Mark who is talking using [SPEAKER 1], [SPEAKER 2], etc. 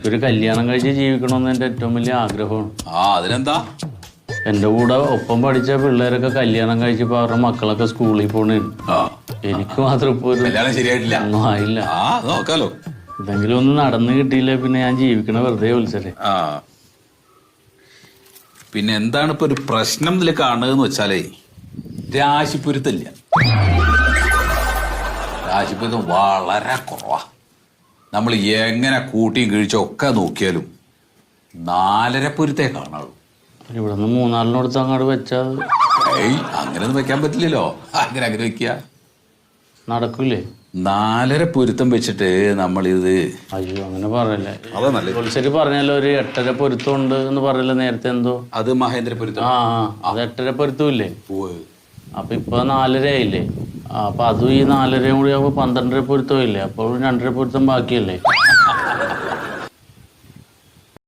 [SPEAKER 1] ഒരു കല്യാണം കഴിച്ച് ജീവിക്കണമെന്ന് എൻ്റെ ഏറ്റവും വലിയ ആഗ്രഹമാണ്.
[SPEAKER 2] അതിനെന്താ?
[SPEAKER 1] എൻ്റെ കൂടെ ഒപ്പം പഠിച്ച പിള്ളേരൊക്കെ കല്യാണം കഴിച്ചപ്പോ അവരുടെ മക്കളൊക്കെ സ്കൂളിൽ പോണേന്. എനിക്ക് മാത്രം ഇപ്പൊ
[SPEAKER 2] ശരിയായിട്ടില്ല,
[SPEAKER 1] ഒന്നും ആയില്ല.
[SPEAKER 2] നോക്കാലോ.
[SPEAKER 1] എന്തെങ്കിലും ഒന്നും നടന്നു കിട്ടിയില്ല പിന്നെ ഞാൻ ജീവിക്കണ വെറുതെ വിളിച്ചേ.
[SPEAKER 2] പിന്നെ എന്താണ് ഇപ്പൊ ഒരു പ്രശ്നം ഇതിൽ കാണുകയെന്ന് വെച്ചാലേ, രാശിപ്പൊരുത്തല്ല. രാശിപ്പൊരുത്തം വളരെ കുറവാ. നമ്മൾ എങ്ങനെ കൂട്ടിയും കിഴിച്ചും ഒക്കെ നോക്കിയാലും 4.5 പൊരുത്തേ കാണാളൂ.
[SPEAKER 1] ഇവിടെ നിന്ന് 3-4 അങ്ങോട്ട് വെച്ചാൽ
[SPEAKER 2] അങ്ങനെയൊന്നും വെക്കാൻ പറ്റില്ലല്ലോ. അങ്ങനെ വെക്കുക
[SPEAKER 1] നടക്കൂലേ?
[SPEAKER 2] 4.5 പൊരുത്തം വെച്ചിട്ട് നമ്മളിത്
[SPEAKER 1] അയ്യോ അങ്ങനെ പറയല്ലേ.
[SPEAKER 2] അതാ നല്ലത്.
[SPEAKER 1] ശരി പറഞ്ഞല്ലോ, ഒരു 8.5 പൊരുത്തം ഉണ്ട് എന്ന് പറയല്ലോ നേരത്തെ. എന്തോ
[SPEAKER 2] അത് മഹേന്ദ്ര പൊരുത്തം.
[SPEAKER 1] അത് 8.5 പൊരുത്തം ഇല്ലേ? അപ്പൊ ഇപ്പൊ 4.5 ആയില്ലേ? അപ്പൊ അതും ഈ 4.5 കൂടി ആകുമ്പോ 12.5 പൊരുത്തം ഇല്ലേ? അപ്പോൾ 2.5 പൊരുത്തം ബാക്കിയല്ലേ?